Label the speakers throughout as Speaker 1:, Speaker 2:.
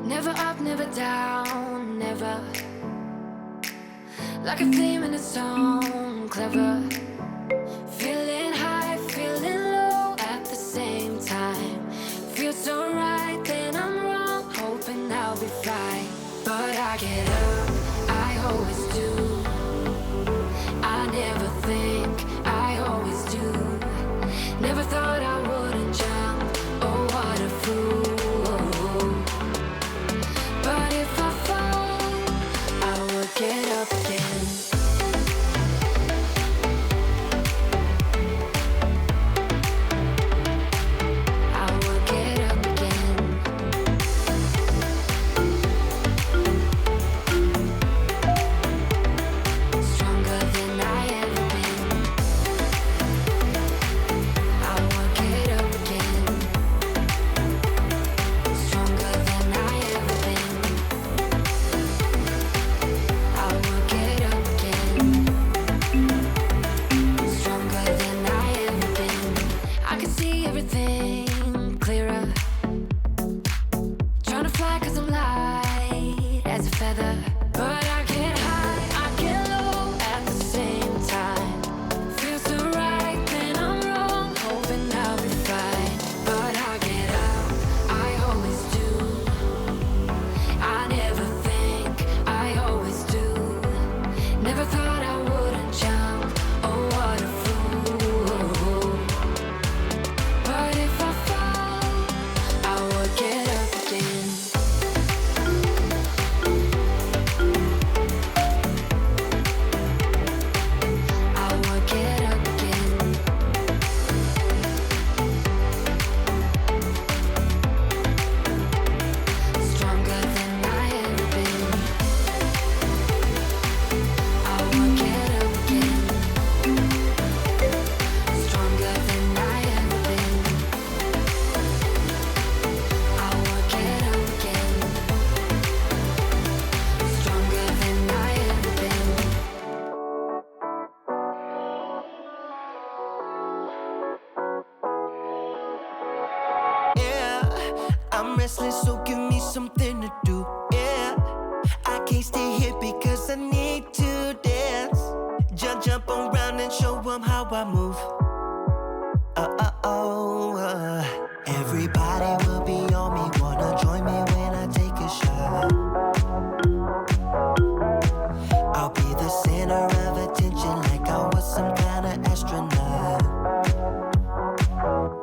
Speaker 1: Never up, never down, never. Like a theme in a song, clever. Feeling high, feeling low at the same time. Feels so right, then I'm wrong, hoping I'll be fine. But I get up, I always do. I never think, I always do. Never thought I wouldn't jump, oh what a fool. But if I fall, I will get up again.
Speaker 2: So give me something to do, yeah. I can't stay here because I need to dance. Jump around and show them how I move. Everybody will be on me, wanna join me when I take a shot. I'll be the center of attention like I was some kind of astronaut.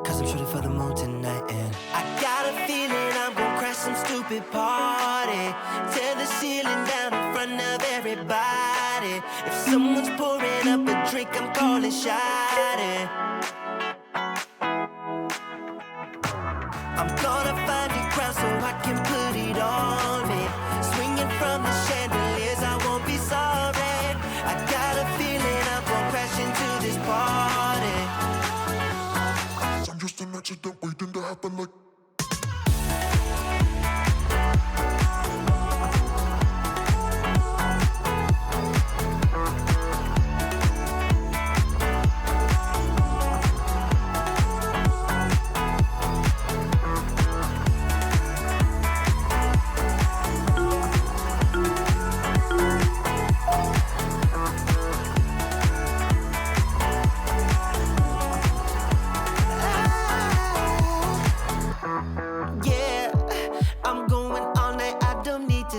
Speaker 2: Cause I'm shooting for the moon tonight and I got a feeling I'm gonna crash some stupid party. Tear the ceiling down in front of everybody. If someone's pouring up a drink, I'm calling shawty. I'm gonna find a crowd so I can put it on me. Swinging from the chandeliers, I won't be sorry. I got a feeling I'm gonna crash into this party.
Speaker 3: I'm just an accident waiting to happen like.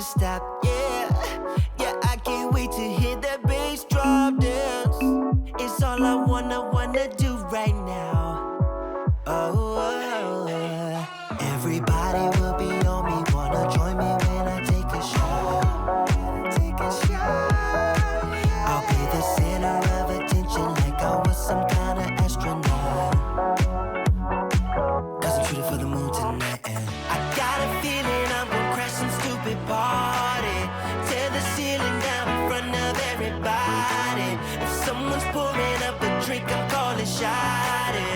Speaker 2: Stop, yeah, I can't wait to hear that bass drop dance. It's all I wanna do right now. Everybody will be on me, wanna join me when I take a shot. I'll be the center of attention like I was some kind of astronaut. Cause I'm shooting for the moon tonight and I got a feeling I'm gonna crash some stupid party. Tear the ceiling down in front of everybody. If someone's pouring up a drink, I'm calling shawty.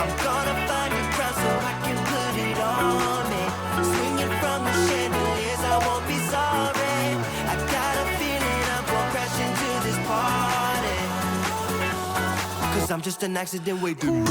Speaker 2: I'm gonna find a crowd so I can put it on me. Swinging from the chandeliers, I won't be sorry. I got a feeling I'm gonna crash into this party. Cause I'm just an accident waiting.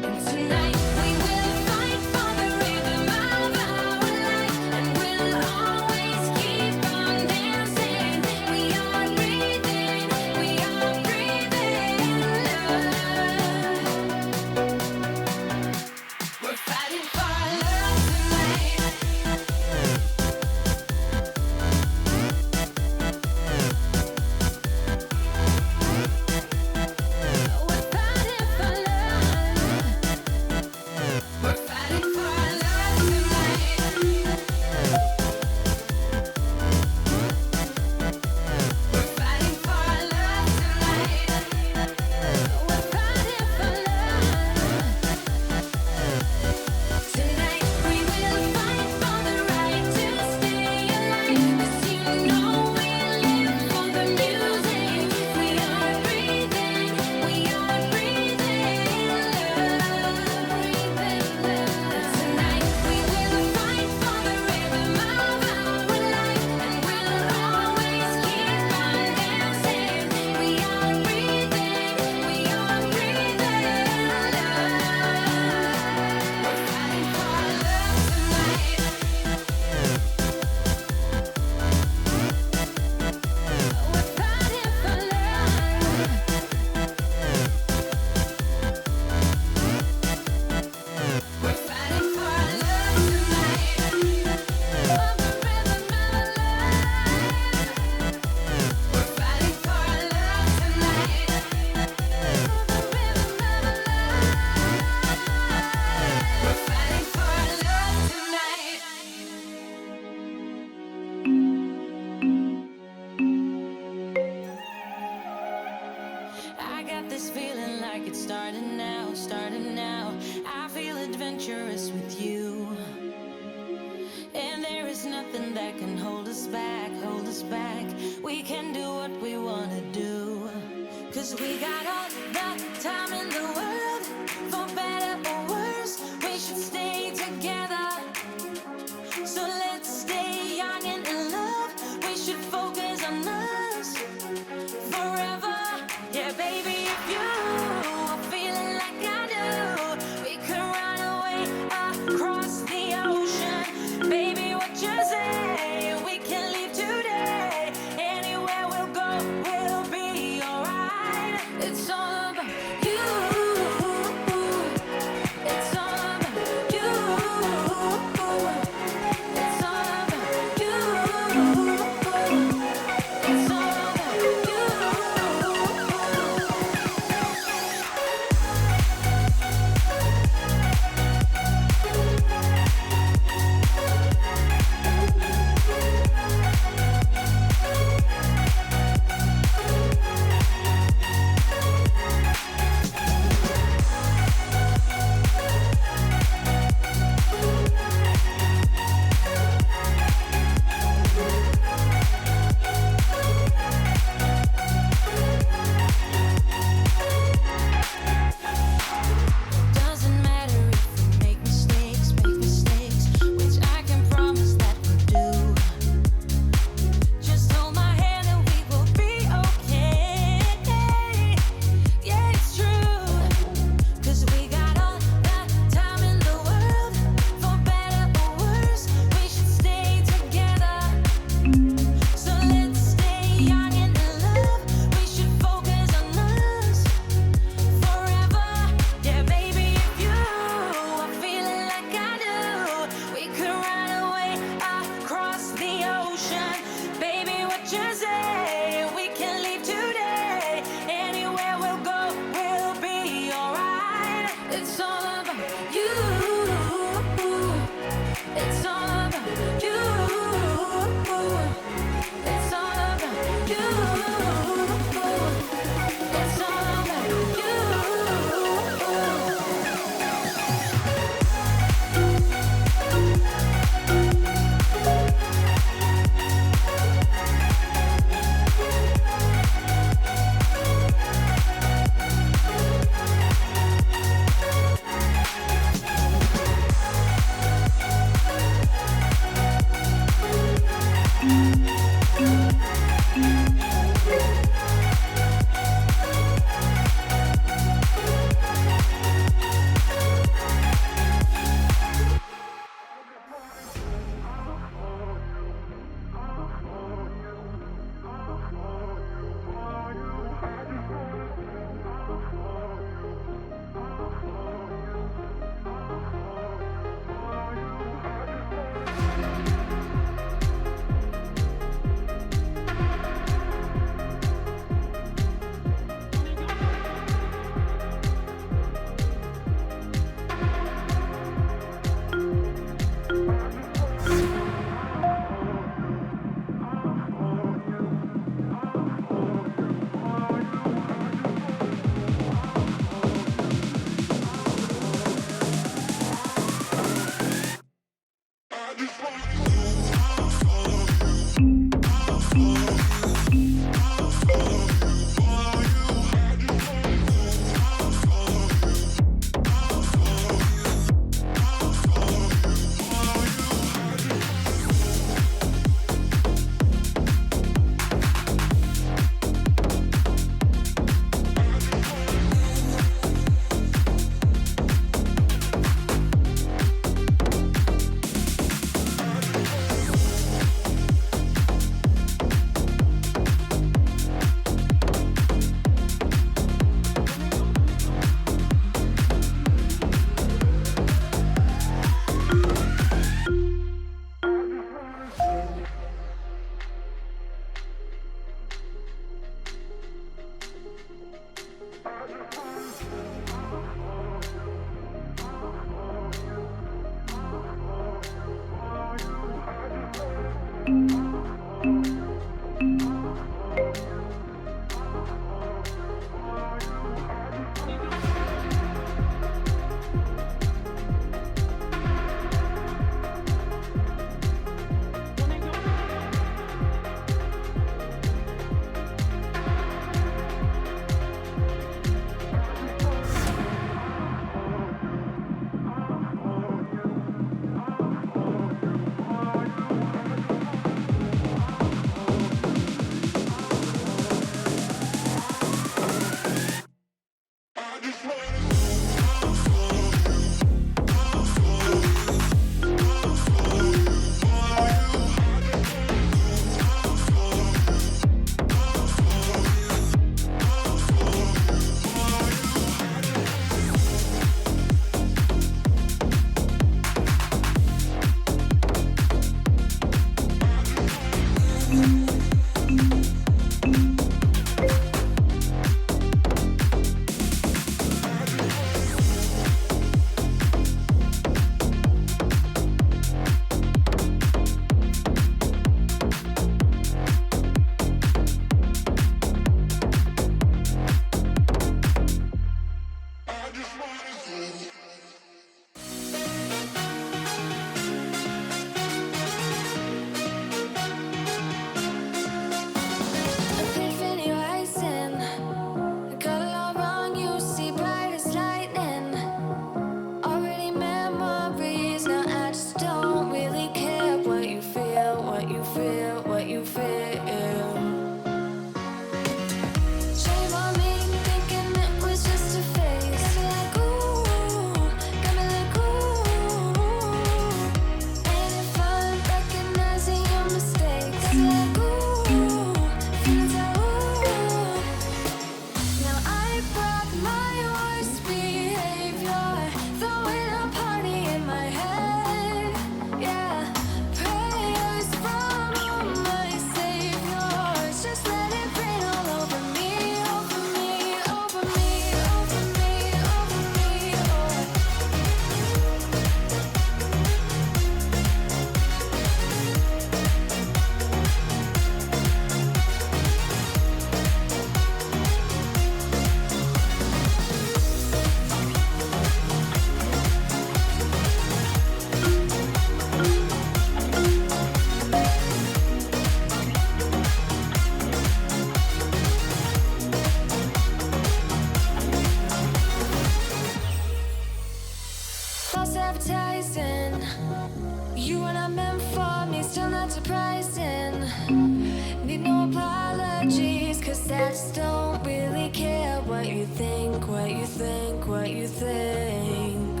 Speaker 1: I just don't really care what you think, what you think, what you think.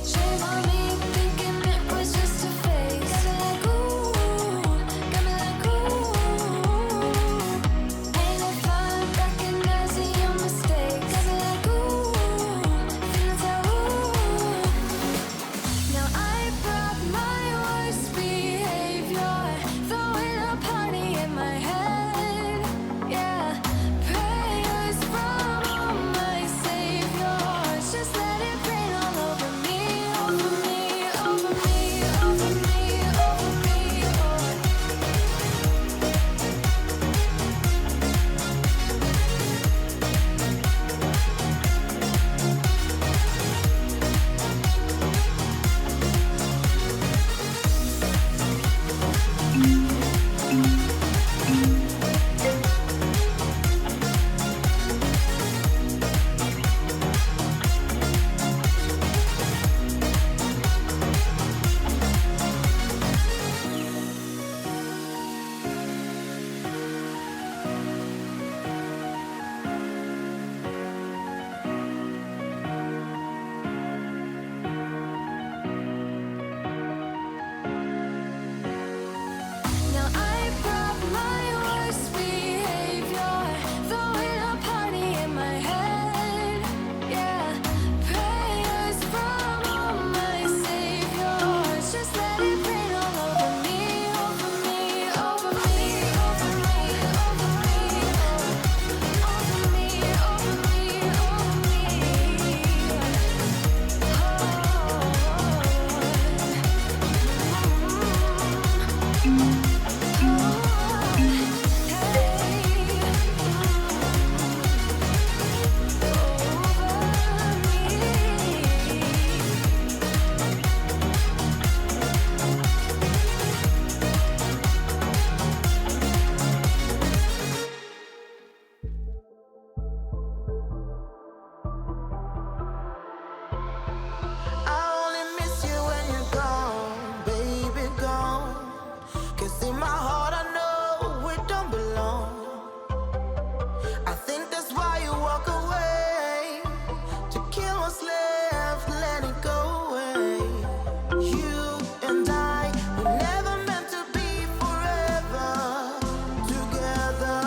Speaker 1: Shame on me thinking it was just a phase. Got me like ooh, got me like ooh. Ain't it fun recognizing your mistakes? Got me like ooh, feeling so ooh. Now I brought my worst behavior, throwing a party in my head. Yeah, prayers from my saviors. Just let it rain all over me, over me, over me, over me, over me. Now I brought my worst behavior, throwing a party in my head. Yeah, prayers from all my saviors. Just let it rain all over me, over me, over me, over me, over me, over me, over me, over
Speaker 2: I only miss you when you're gone, baby, gone. 'Cause in my heart I know we don't belong. I think that's why you walk away, to kill what's left, let it go away. You and I were never meant to be forever together.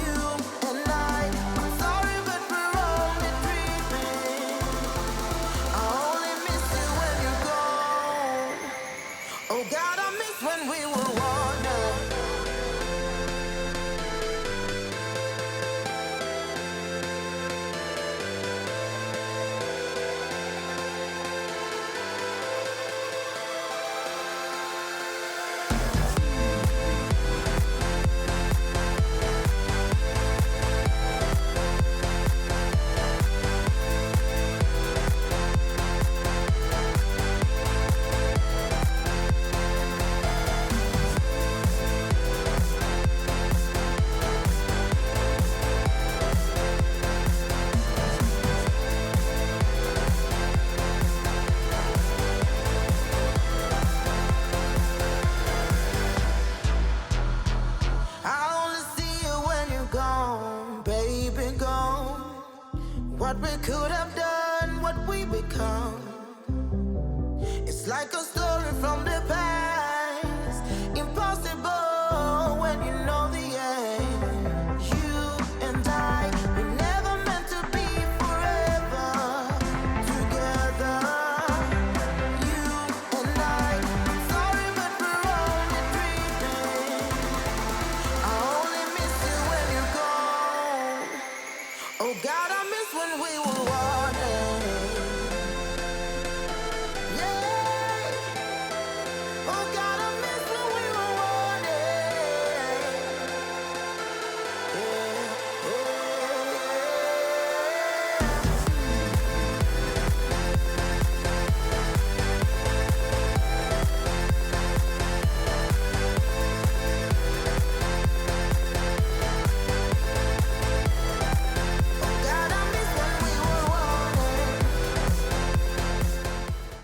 Speaker 2: You and I'm sorry, but we're only dreaming. I only miss you when you're gone. Oh God, I miss when we were wonder. I only see you when you're gone, baby, gone. What we could have done, what we become.